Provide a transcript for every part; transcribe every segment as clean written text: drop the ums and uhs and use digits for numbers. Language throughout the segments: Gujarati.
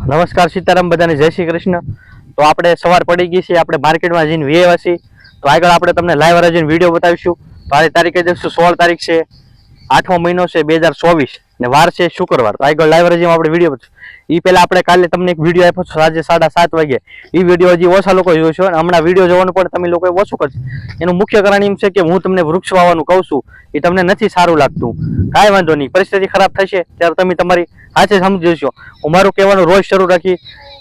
નમસ્કાર સીતારામ, બધાને જય શ્રી કૃષ્ણ। તો આપણે સવાર પડી ગઈ છે, આપણે માર્કેટમાં જઈને વેવા છીએ। તો આગળ આપણે તમને લાઈવ હરાજીનો વિડીયો બતાવીશું। તો આજે તારીખ 16 તારીખ છે, 8મો મહિનો છે 2024 ને વાર છે શુક્રવાર। તો આગળ લાઈવ હરાજીમાં આપણે વિડીયો એ પહેલા આપણે કાલે તમને એક વિડીયો આપ્યો સાંજે 7:30 વાગે। એ વિડીયો હજી ઓછા લોકો જોયો છે અને હમણાં વિડીયો જોવાનું પણ તમે લોકો ઓછું કરશે। એનું મુખ્ય કારણ એમ છે કે હું તમને વૃક્ષ વાવવાનું કહું છું, એ તમને નથી સારું લાગતું। કાંઈ વાંધો નહીં, પરિસ્થિતિ ખરાબ થશે ત્યારે તમે તમારી હાથે સમજી જશો। હું મારું કહેવાનું રોજ શરૂ રાખી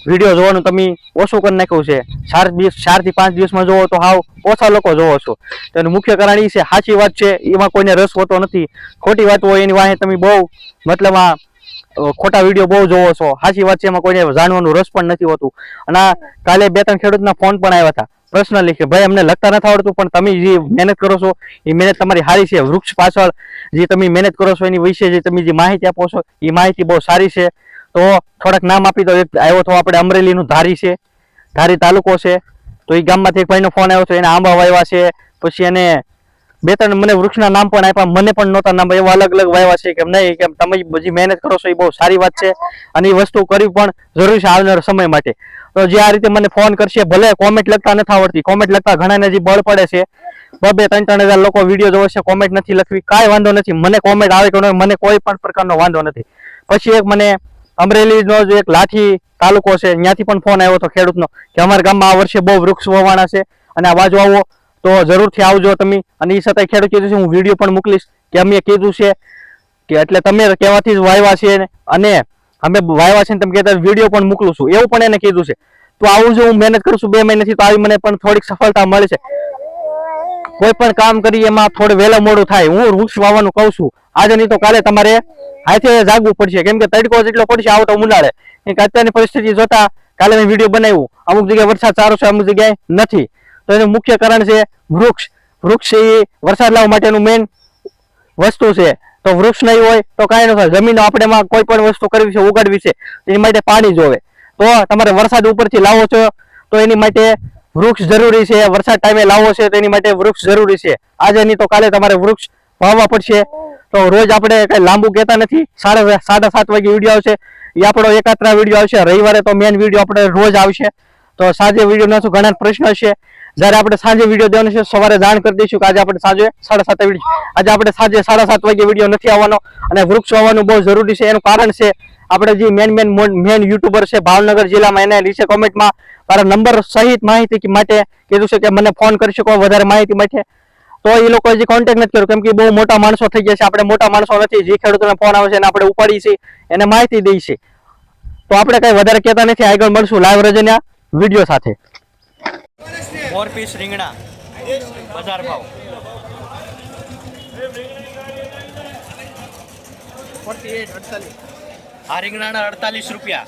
વિડીયો જોવાનું તમે ઓછું કરી નાખ્યું છે। 4 થી 5 દિવસમાં જોવો તો હાવ ઓછા લોકો જોવો છો। તો એનું મુખ્ય કારણ એ છે, સાચી વાત છે એમાં કોઈને રસ હોતો નથી, ખોટી વાત હોય એની વાહે તમે બહુ મતલબ ખોટા વિડીયો બહુ જોવો છો। સાચી વાત છે એમાં કોઈને જાણવાનું રસ પણ નથી હોતું। અને કાલે 2-3 ખેડૂતના ફોન પણ આવ્યા હતા પર્સનલી કે ભાઈ અમને લખતા નથી આવડતું, પણ તમે જે મહેનત કરો છો એ મહેનત તમારી સારી છે। વૃક્ષ પાછળ જે તમે મહેનત કરો છો એની વિશે જે તમે જે માહિતી આપો છો એ માહિતી બહુ સારી છે। તો થોડાક નામ આપી દો। એક આવ્યો તો આપણે અમરેલીનું ધારી છે, ધારી તાલુકો છે। તો એ ગામમાંથી એક ભાઈનો ફોન આવ્યો તો એને આંબા વાવ્યા છે, પછી એને 2-3 મને વૃક્ષના નામ પણ આપ્યા, મને પણ નહોતા નામ, એવા અલગ અલગ વાવ્યા છે કે નહીં કે તમે બધી મહેનત કરો છો એ બહુ સારી વાત છે અને એ વસ્તુ કરવી પણ જરૂરી છે આવનારા સમય માટે। તો જે આ રીતે મને ફોન કરશે, ભલે કોમેન્ટ લખતા નથી આવડતી, કોમેન્ટ લખતા ઘણાને જે બળ પડે છે, 2-3 હજાર લોકો વિડીયો જોવે છે, કોમેન્ટ નથી લખવી, કાંઈ વાંધો નથી, મને કોમેન્ટ આવે કે મને કોઈ પણ પ્રકારનો વાંધો નથી। પછી એક મને અમરેલીનો જે એક લાઠી તાલુકો છે ત્યાંથી પણ ફોન આવ્યો હતો ખેડૂતનો કે અમારા ગામમાં આ વર્ષે બહુ વૃક્ષ વાવવાના છે અને આ બાજુ આવો તો જરૂરથી આવજો તમે। અને એ છતાંય ખેડૂત કીધું છે, હું વિડીયો પણ મોકલીશ કે અમે કીધું છે કે એટલે તમે કહેવાથી જ વાવ્યા છે અને અમે વાવ્યા છે ને તમે કહેતા વિડીયો પણ મોકલું છું, એવું પણ એને કીધું છે। તો આવું જો હું મહેનત કરું છું 2 મહિનાથી, તો આવી મને પણ થોડીક સફળતા મળે છે। કોઈ પણ કામ કરી એમાં થોડું વહેલા મોડું થાય, હું વૃક્ષ વાવવાનું કહું છું। આજે નહીં તો કાલે તમારે હાથે જાગવું પડશે, કેમ કે તડકો જેટલો પડશે આવતો ઉનાળે, અત્યારની પરિસ્થિતિ જોતા કાલે મેં વિડીયો બનાવ્યું, અમુક જગ્યાએ વરસાદ સારો છે, અમુક જગ્યાએ નથી। તો એનું મુખ્ય કારણ છે વૃક્ષ। વૃક્ષ એ વરસાદ લાવવા માટેનું મેઇન વસ્તુ છે। તો વૃક્ષ નહીં હોય તો કાંઈ ન થાય। જમીન આપણે કોઈ પણ વસ્તુ કરવી છે, ઉગાડવી છે, એની માટે પાણી જોવે। તો તમારે વરસાદ ઉપરથી લાવો છો તો એની માટે વૃક્ષ જરૂરી છે, વરસાદ ટાઈમે લાવવો છે તો એની માટે વૃક્ષ જરૂરી છે। આજે નહીં તો કાલે તમારે વૃક્ષ વાવવા પડશે। તો રોજ આપણે કઈ લાંબુ કહેતા નથી, 7:30 વાગે વિડીયો આવશે, એ આપણો એકાત્રા વિડીયો આવશે। રવિવારે તો મેન વિડીયો આપણે રોજ આવશે। તો સાંજે વિડીયો નાખશું, ઘણા પ્રશ્ન છે, જ્યારે આપણે સાંજે વિડીયો દેવાનો છે સવારે જાણ કરી દઈશું કે આજે આપણે સાંજે 7:30 વિડીયો, આજે આપણે સાંજે 7:30 વાગે વિડીયો નથી આવવાનો। અને વૃક્ષ વાવવાનું બહુ જરૂરી છે, એનું કારણ છે આપણે જે મેન યુટ્યુબર છે ભાવનગર જિલ્લામાં, એને નીચે કોમેન્ટમાં મારા નંબર સહિત માહિતી માટે કીધું છે કે મને ફોન કરી શકો વધારે માહિતી માટે। તો એ લોકો હજી કોન્ટેક્ટ નથી કર્યો, કેમ કે બહુ મોટા માણસો થઈ ગયા છે, આપણે મોટા માણસો નથી। જે ખેડૂતોને ફોન આવે છે એને આપણે ઉપાડી છે, એને માહિતી દઈ છે। તો આપણે કઈ વધારે કહેતા નથી, આગળ મળશું લાઈવ રજના વિડીયો સાથે। 4 પીસ રીંગણા બજાર ભાવ 48 આ રીંગણાના 48 રૂપિયા,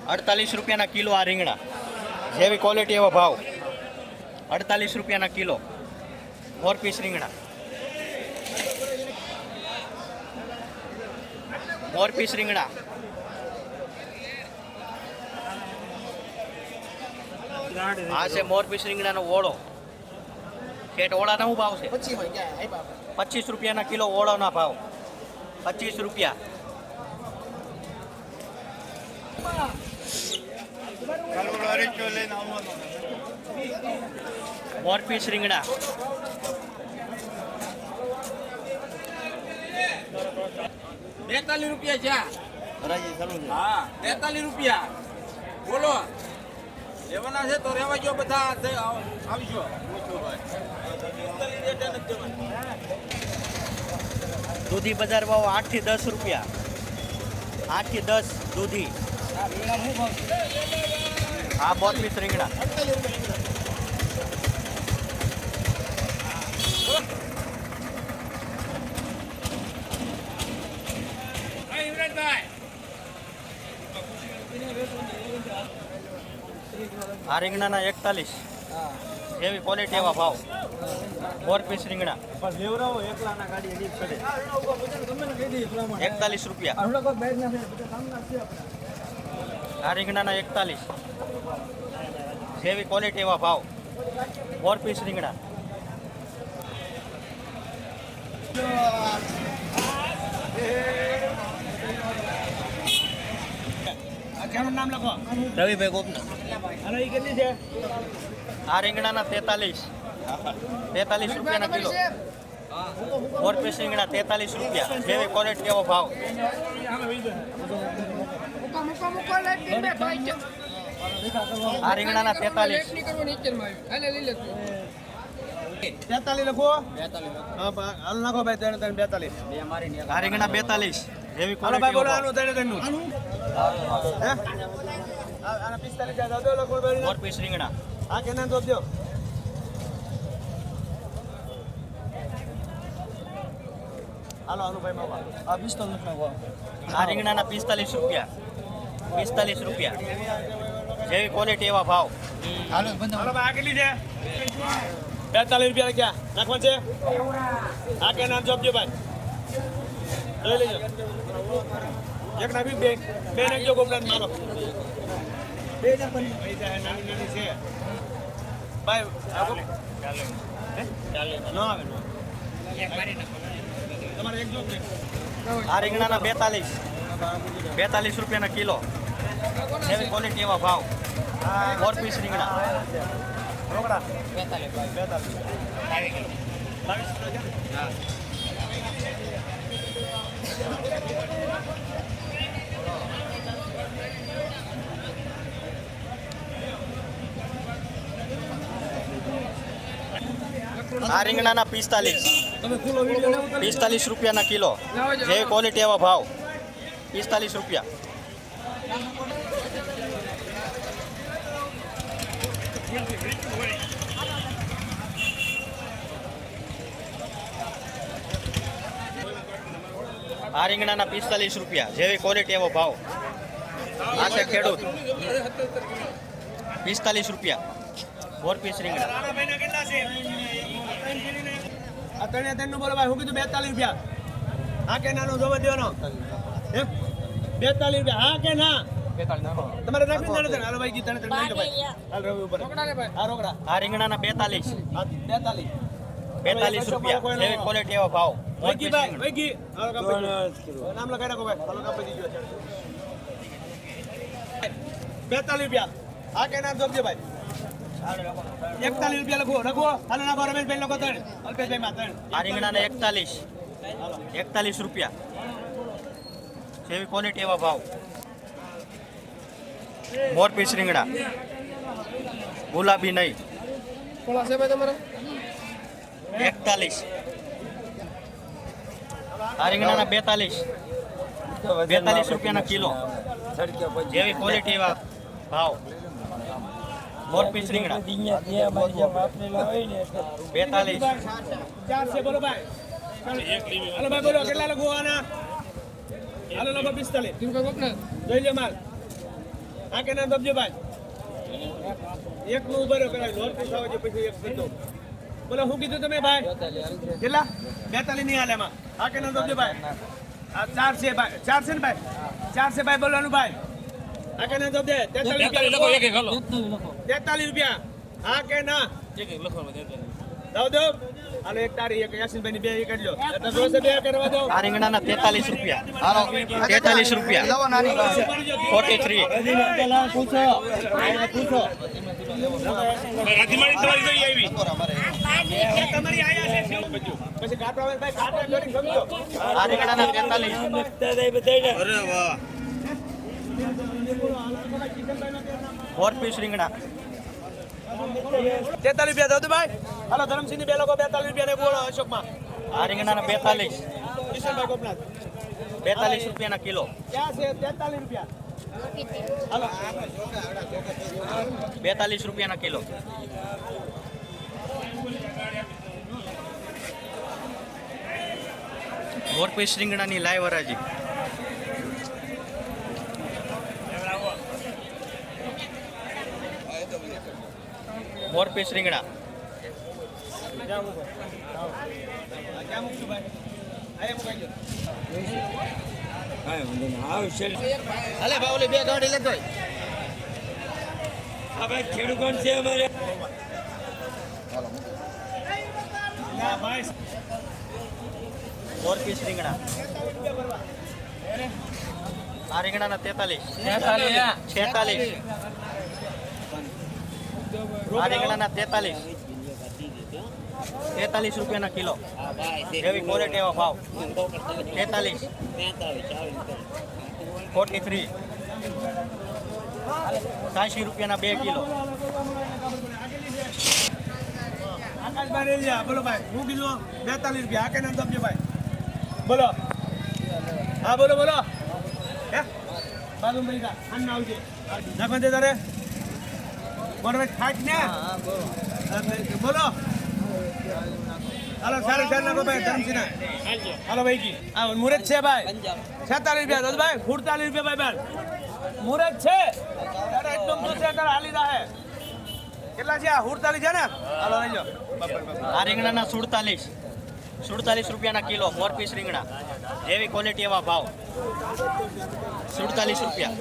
48 રૂપિયાના કિલો આ રીંગણા, જેવી ક્વોલિટી એવો ભાવ, 48 રૂપિયાના કિલો 4 પીસ રીંગણા, 4 પીસ રીંગણા, આ છે 4 પીસ રીંગણાનો ઓળો। ખેટ ઓળાના શું ભાવ છે? 25 રૂપિયાના કિલો ઓળોના ભાવ, 25 રૂપિયા। મોર પીસ રીંગણા 43 રૂપિયા છે। હા 43 રૂપિયા બોલો, લેવાના છે તો રેવા જો, બધા આવજો। દૂધી બજાર ભાવ 8 થી 10 રૂપિયા, 8 થી 10 દૂધી। હા 4 પીસ રીંગણા, આ રીંગણાના 41, જેવી ક્વોલિટી એવા ભાવ, 4 પીસ રીંગણા 41 રૂપિયા। આ રીંગણાના 41, જેવી ક્વોલિટી એવા ભાવ, 4 પીસ રીંગણા। કેનું નામ લખો રવિભાઈ ગોપના. અને એ કેટલી છે આ રીંગણાના 43 રૂપિયાના કિલો. 4 પીસ રીંગણા 43 રૂપિયા. જેવી ક્વોલિટી એવો ભાવ. આ રીંગણાના 43. 43 લખો હાલ નાખો ભાઈ 42. આ રીંગણા 42. જેવી હાલો ભાઈ બોલો આનું ક્વોલિટી 43 નું હે આના 45 દાદા દો લખો ભાઈ 4 પીસ રીંગણા. આ કેના દો દો હાલો આનું ભાઈ માવા આ 45 નાખો આ રીંગણાના 45 રૂપિયા. 45 રૂપિયા. જેવી ક્વોલિટી એવા ભાવ. હાલો ભાઈ આ કેટલી છે 42 રૂપિયા ક્યાં નાખવા છે આ કે નામ જોબજો ભાઈ લઈ લેજો એક નાખી બે નાખજો ગોપરાજ મારો બે નાખવાની પૈસા નાની નાની છે ભાઈ નો આવે નો તમારે એક જોબ છે આ રીંગણાના 42 રૂપિયાના કિલો. જેવી ક્વોલિટી એવા ભાવ. 4 પીસ રીંગણા. રોકડા 42 આ રીંગણાના 45 રૂપિયાના કિલો. જેવી ક્વોલિટી એવા ભાવ. 45 રૂપિયા. આ રીંગણાના 45 રૂપિયા. જેવી ક્વોલિટી એવો ભાવ. આ છે ખેડૂત. 45 રૂપિયા. 4 પીસ રીંગણા. કેટલા છે આ ત્રણે નું બોલો ભાઈ હું કીધું 42 રૂપિયા હા કે નાનો જોવા દેવાનો એમ 42 રૂપિયા હા કે ના તમારે રાખી દેવાનું છે હાલો ભાઈ કી ત્રણે લઈ લો ભાઈ હાલ રવિ ઉપર આ રોકડા આ રીંગણાના 42 રૂપિયા. જેવી ક્વોલિટી એવો ભાવ. 4 વૈગી પીસ ભાઈ રીંગણા. વૈગી હાલો કાપી નામ લખાઈ નાખો ભાઈ હાલો કાપી દીજો 42 રૂપિયા હા કે નામ જોજો ભાઈ 41 રૂપિયા લખો હાલો નાખો રમેશભાઈ લખો ત્રણ અલ્પેશભાઈ માં ત્રણ આ રીંગણાના 41 રૂપિયા. જેવી ક્વોલિટી એવા ભાવ. 4 પીસ રીંગણા. ગુલાબી નહીં. 41. આ રીંગણાના 42 રૂપિયાના કિલો. જેવી ક્વોલિટી એવા ભાવ. 4 પીસ રીંગણા. 42. ચાર છે બોલો ભાઈ હાલો ભાઈ બોલો કેટલા લખો આના હાલો લખો 45 જોઈ લો માલ આ કે ના દબજો ભાઈ એક નું ઉભો રહ્યો પેલા લોટ પૂછાવો છે પછી એક દીધો બોલો શું કીધું તમે ભાઈ કેટલા 42 નહીં હાલે એમાં આ કે ના દબજો ભાઈ આ ચાર છે ભાઈ ચાર છે ને ભાઈ ચાર છે ભાઈ બોલવાનું ભાઈ આ કે ના દબજે 43 રૂપિયા હા કે ના દો દો હાલો એક તારી એક યાસીનભાઈ ની બે એક જ લો એટલે જોશે બે કરવા દો આ રીંગણાના 43 રૂપિયા. 43 રૂપિયા. 43. પૂછો પૂછો તમારી આયા છે પછી કાટવા ભાઈ કાટવા કરી સમજો આ રીંગણાના 43. અરે વાહ 4 પીસ રીંગણા. 43 રૂપિયા દો ભાઈ હાલો ધરમસિંહ બે લોકો 42 રૂપિયા ને બોલો અશોકમાં આ રીંગણાના 42. કિશનભાઈ ગોપનાથ 42 રૂપિયાના કિલો. ક્યાં છે 43 રૂપિયા હાલો 42 રૂપિયાના કિલો. મોર પીસ રીંગણાની લાઈવ હરાજી. મોર પીસ રીંગણા. ક્યાં મૂકશું ભાઈ આયા મુકાઈ દો હાલે બાવલી બે ગાડી લેતો ના ભાઈ મોર પીસ રીંગણા. આ રીંગણાના 43 આ રીંગણાના 43 રૂપિયાના કિલો જેવી ક્વોલિટી એવા ભાવ 43 43 80 રૂપિયાના 2 કિલો આકાશભાઈ રેલિયા બોલો ભાઈ હું કીધું 42 રૂપિયા આ કે નામ સમજો ભાઈ બોલો હા બોલો બોલો હે બાજુ મળી જા આન આવજે નાખવા દે તારે બોલો ભાઈ ખાટ ને બોલો હાલો સારે ચાર નાખો ભાઈ ધરમસિંહ હાલો ભાઈ કી આ મુરત છે ભાઈ 46 રૂપિયા દસ ભાઈ 48 રૂપિયા ભાઈ બેન મુરત છે તારે એકદમ દૂસરે તારે હાલી રહે કેટલા છે આ 48 છે ને હાલો લઈ લો આ રીંગણાના 47 રૂપિયાના કિલો મોરપીસ રીંગણા જેવી ક્વોલિટી એવા ભાવ 47 રૂપિયા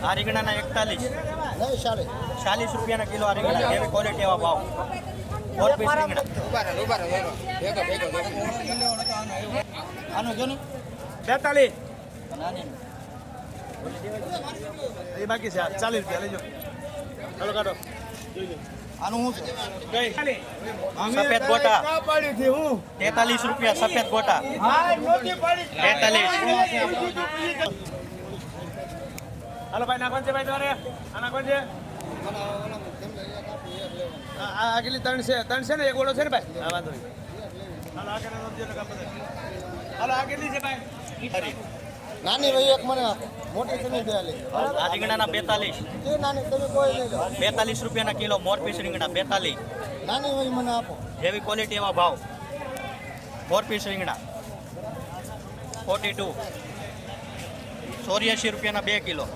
આ રીંગણાના 40 રૂપિયાના કિલો આ રીંગણા જેવી ક્વોલિટી એવા ભાવ મોરપીસ રીંગણા આનું જો ને 42 એ બાકી છે 40 રૂપિયા લેજો હાલો કાઢો આનું શું છે કઈ સફેદ ગોટા 43 રૂપિયા સફેદ ગોટા 43 હાલો ભાઈ નાખવાનું છે ભાઈ તમારે આ નાખવાનું છે આ આગલી ત્રણ છે ને એક ઓળો છે ને ભાઈ હા વાંધો નહીં હાલો આગળ સમજો ને કામ બધે હાલો આગળની છે ભાઈ નાની ભાઈ એક મને આપો મોટી તમે બે લે આ રીંગણાના 42 જે નાની તમે કોઈ લઈ લો 42 રૂપિયાના કિલો મોરપીસ રીંગણા 42 નાની ભાઈ મને આપો જેવી ક્વોલિટી એવા ભાવ મોરપીસ રીંગણા 42 84 રૂપિયાના 2 કિલો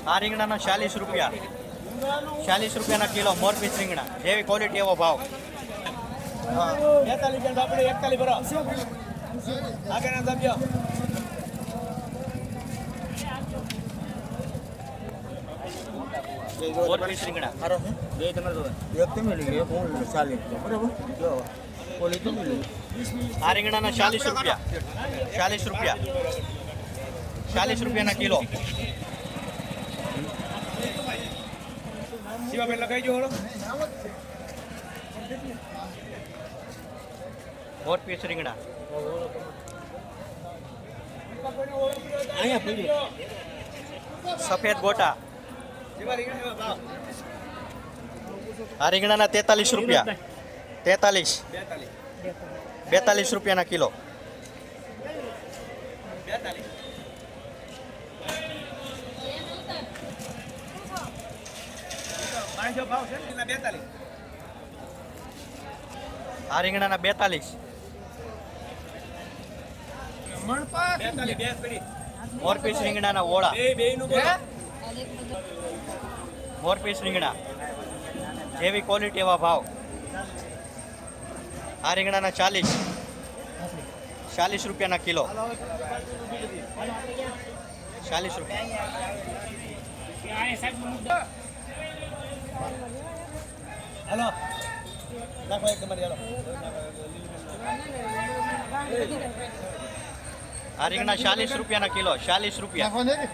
આ રીંગણાના 40 રૂપિયાના કિલો મોરપીસ રીંગણા જેવી ક્વોલિટી એવો ભાવ 42 આપણે 41 ભરો આગળ ના સમજો મોરપીસ રીંગણા બે તમારે જો એક તમે લઈ એક હું 40 બરાબર જો ઓલી તમે લઈ આ રીંગણાના 40 રૂપિયા 40 રૂપિયાના કિલો શિવા ભાઈ લગાઈ જો હળો મોરપીસ રીંગણા અહીંયા પડી સફેદ ગોટા શિવા રીંગણા ભાવ આ રીંગણાના 43 રૂપિયા 42 રૂપિયાના કિલો 42 પાંચસો ભાવ છે ને એના 42 આ રીંગણાના 42 42 બે પડી મોરપીસ રીંગણાના ઓળા બે નું બોલો મોરપીસ રીંગણા જેવી ક્વોલિટી એવા ભાવ આ રીંગણાના 40 રૂપિયાના કિલો 40 રૂપિયા હાલો નાખો એક તમારી હાલો આ રીંગણા 40 રૂપિયાના કિલો 40 રૂપિયા નાખો ને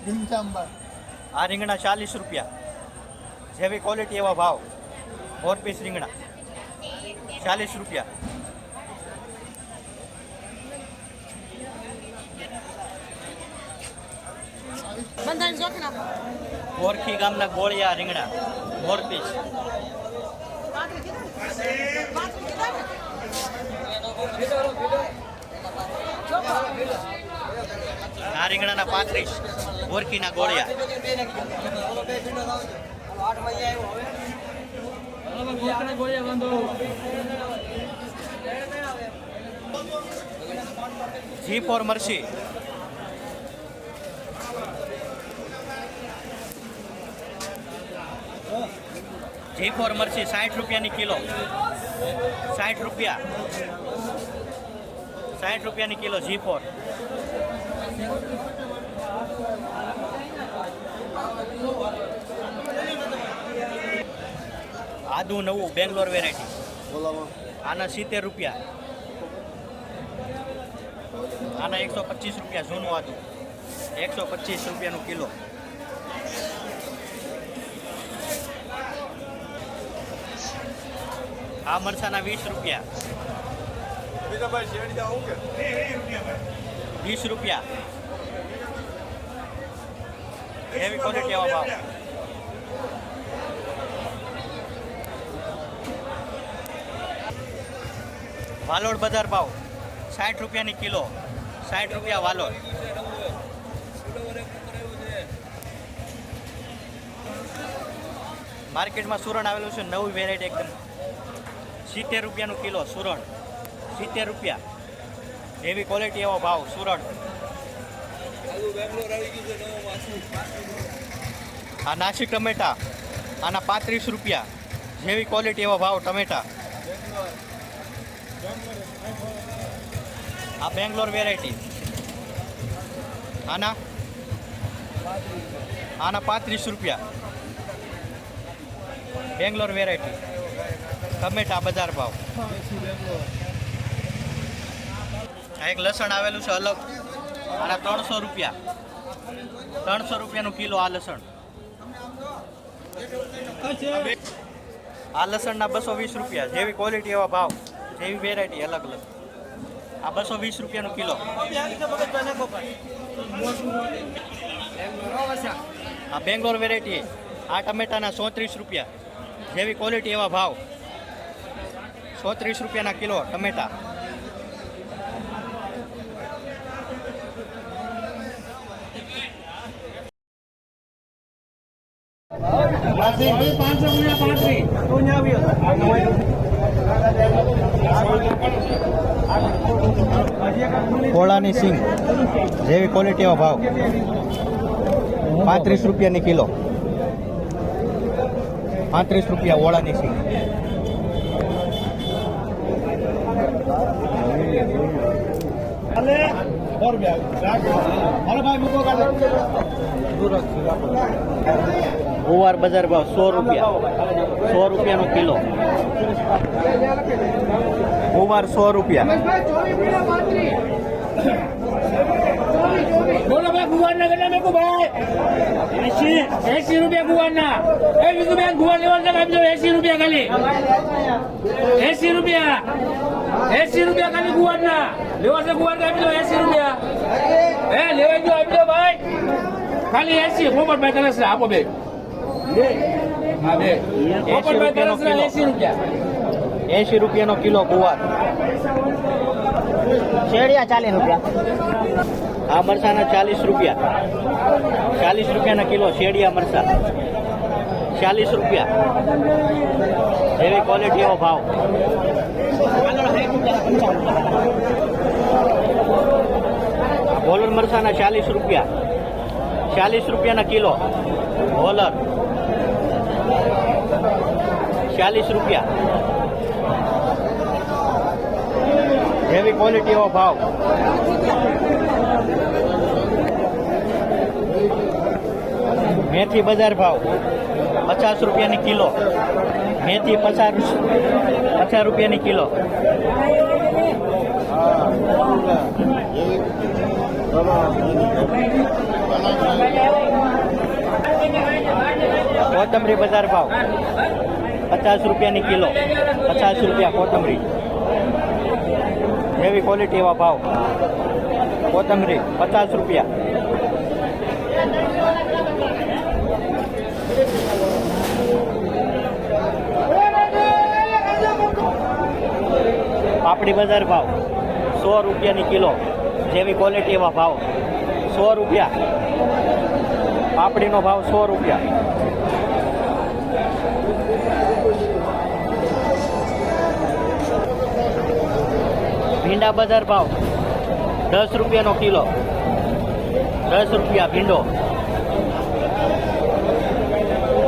દિમચાંબા આ રીંગણા 40 રૂપિયા જેવી ક્વોલિટી એવા ભાવ મોરપીસ રીંગણા 40 રૂપિયા બંધારણ જોખ નાખો ગોરખી ગામના ગોળિયા રીંગણા મોરપીસ આ રીંગણાના 35 ગોરખીના ગોળિયા જી ફોર મરસી G4 મરચી 60 રૂપિયાની કિલો, 60 રૂપિયા, 60 રૂપિયાની કિલો G4. આદુ નવું બેંગ્લોર વેરાયટી, આના 70 રૂપિયા, આના 125 રૂપિયા જૂનું આદુ, 125 રૂપિયાનું કિલો. આ મરચાના 20 રૂપિયા, 20 રૂપિયા, એવી ક્વોલિટી આવા ભાવ. વાલોડ બજાર ભાવ 60 રૂપિયાની કિલો, 60 રૂપિયા વાલોડ. માર્કેટમાં સુરણ આવેલું છે, નવી વેરાયટી એકદમ, 70 રૂપિયાનું કિલો સુરણ, 70 રૂપિયા, એવી ક્વોલિટી એવો ભાવ સુરણ. આ નાસિક ટમેટા, આના 35 રૂપિયા, જેવી ક્વોલિટી એવો ભાવ ટમેટા. આ બેંગ્લોર વેરાયટી, આના 35 રૂપિયા, બેંગ્લોર વેરાયટી ટમેટા બજાર ભાવ. આ એક લસણ આવેલું છે અલગ, આના 300 રૂપિયા, 300 રૂપિયાનું કિલો આ લસણ. આ લસણના 220 રૂપિયા, જેવી ક્વોલિટી એવા ભાવ, જેવી વેરાયટી અલગ અલગ. આ 220 રૂપિયાનું કિલો. આ બેંગ્લોર વેરાયટી, આ ટમેટાના 34 રૂપિયા, જેવી ક્વોલિટી એવા ભાવ, 34 રૂપિયાના કિલો ટમેટા. કોળાની સિંગ, જેવી ક્વોલિટી એવા ભાવ, 35 રૂપિયાની કિલો, 35 રૂપિયા ઓળાની સિંગ. ગુવાર બજાર ભાવ 100 રૂપિયા, 100 રૂપિયાનો કિલો. ગુવાર 100 રૂપિયા. બોલો ભાઈ ગુવારના કેટલા મેકુ ભાઈ? 80 રૂપિયા ગુવારના. એ બીજું બેન ગુવાર લેવાનું આપી દો 80 રૂપિયા ખાલી, 80 રૂપિયા, 80 રૂપિયા ખાલી ગુવારના. લેવા છે ગુવાર આપી દો 80 રૂપિયા. એ લેવા દો આપી દો ભાઈ ખાલી 80. પોપટભાઈ તરસ આપો બે, હા બે પોપટભાઈ તરસ 80 રૂપિયા, 80 રૂપિયાનો કિલો ગુવાર. શેરડિયા 40 રૂપિયા. આ મરચાના 40 રૂપિયા, 40 રૂપિયાના કિલો શેડિયા મરચા, 40 રૂપિયા, એવી ક્વોલિટી એવો ભાવ. હોલર મરચાના 40 રૂપિયા, 40 રૂપિયાના કિલો હોલર, 40 રૂપિયા, જેવી ક્વોલિટી એવો ભાવ. મેથી બજાર ભાવ 50 રૂપિયાની કિલો, મેથી 50 રૂપિયાની કિલો. કોથમરી બજાર ભાવ 50 રૂપિયાની કિલો, 50 રૂપિયા કોથમરી, જેવી ક્વોલિટી એવા ભાવ. કોથમરી 50 રૂપિયા. પાપડી બજાર ભાવ 100 રૂપિયાની કિલો, જેવી ક્વોલિટી એવા ભાવ, 100 રૂપિયા. પાપડીનો ભાવ 100 રૂપિયા. ભીંડા બજાર ભાવ 10 રૂપિયાનો કિલો, 10 રૂપિયા ભીંડો,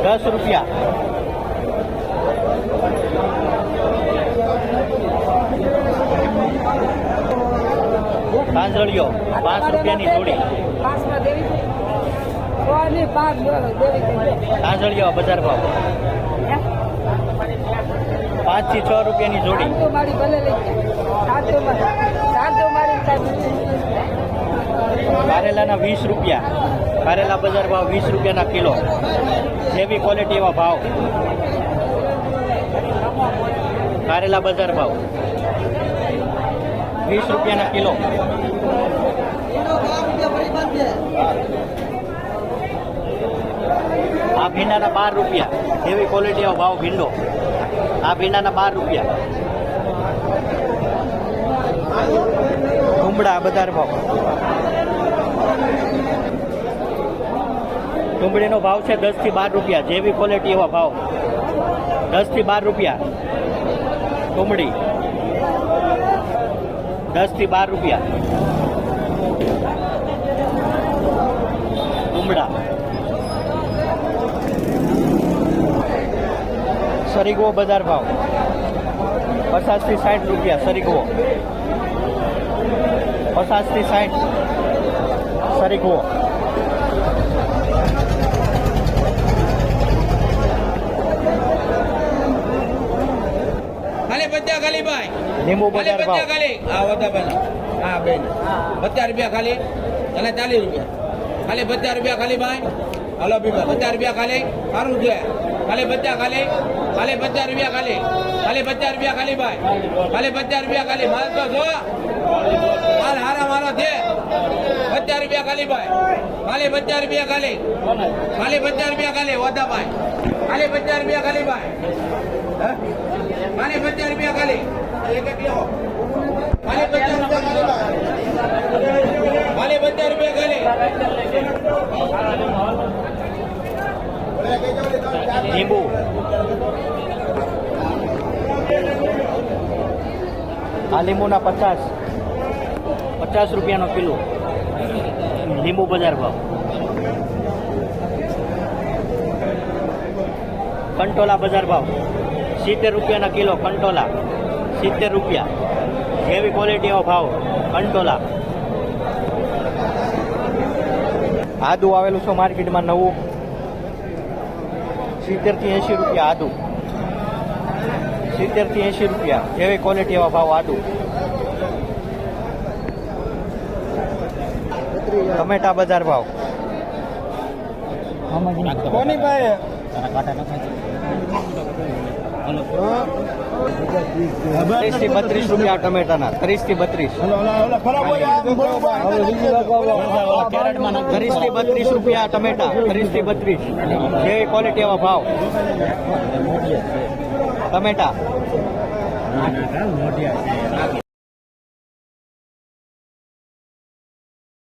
10 રૂપિયા. તાંજળીઓ 5 રૂપિયાની જોડી. તાંજળીઓ બજાર ભાવ 5 થી 6 રૂપિયાની જોડી. કારેલાના 20 રૂપિયા. કારેલા બજાર ભાવ 20 રૂપિયાના કિલો. જેવી ક્વોલિટી એવા ભાવ. કારેલા બજાર ભાવ 20 રૂપિયાના કિલો. આ ભીંડાના 12 રૂપિયા. જેવી ક્વોલિટી એવો ભાવ ભીંડો. આ ભીંડાના 12 રૂપિયા. ડુંબળા બજાર ભાવ. ડુંગળીનો ભાવ છે 10 થી 12 રૂપિયા. જેવી ક્વોલિટી એવા ભાવ 10 થી 12 રૂપિયા. ડુંગળી 10 થી 12 રૂપિયા. ડુંબળા. સરીગવો બજાર ભાવ 50 થી 60 રૂપિયા. સરીગવો 50 થી 60. સરીગવો ખાલી 50 ખાલી ભાઈ. લીંબુ ખાલી બજાર 50 ભાવ ખાલી. હા વડા બેન. હા બેન. 50 રૂપિયા ખાલી. અને 40 રૂપિયા. ખાલી 50 રૂપિયા ખાલી ભાઈ. હલો બીબા 50 રૂપિયા ખાલી. સારું છે. ખાલી 50 ખાલી. ખાલી 50 રૂપિયા ખાલી. ખાલી 50 રૂપિયા ખાલી ભાઈ. ખાલી 50 રૂપિયા ખાલી. માલ તો જો. માલ હારા મારો છે. 50 રૂપિયા ખાલી ભાઈ. ખાલી 50 રૂપિયા ખાલી. ખાલી 50 રૂપિયા ખાલી. વડા ભાઈ. ખાલી 50 રૂપિયા ખાલી ભાઈ. હે? ખાલી 50 રૂપિયા ખાલી. એક એક લેવો. ખાલી 50 રૂપિયા ખાલી. ખાલી 50 રૂપિયા ખાલી. લીંબુ આ લીંબુના 50 રૂપિયાનો કિલો. લીંબુ બજાર ભાવ. કંટોલા બજાર ભાવ 70 રૂપિયાના કિલો. કંટોલા 70 રૂપિયા. જેવી ક્વોલિટી એવો ભાવ. કંટોલા. આદુ આવેલું છે માર્કેટમાં નવું 70 થી 80 રૂપિયા. આદુ 70 થી 80 રૂપિયા. જેવી ક્વોલિટી એવા ભાવ. આદુ. ટમેટા બજાર ભાવ કોની પાસે 30 થી 32 રૂપિયા ટમેટાના. 30 થી 32. 30 થી 32 રૂપિયા ટમેટા. 30 થી 32. જેવી ક્વોલિટી એવા ભાવ. ટમેટા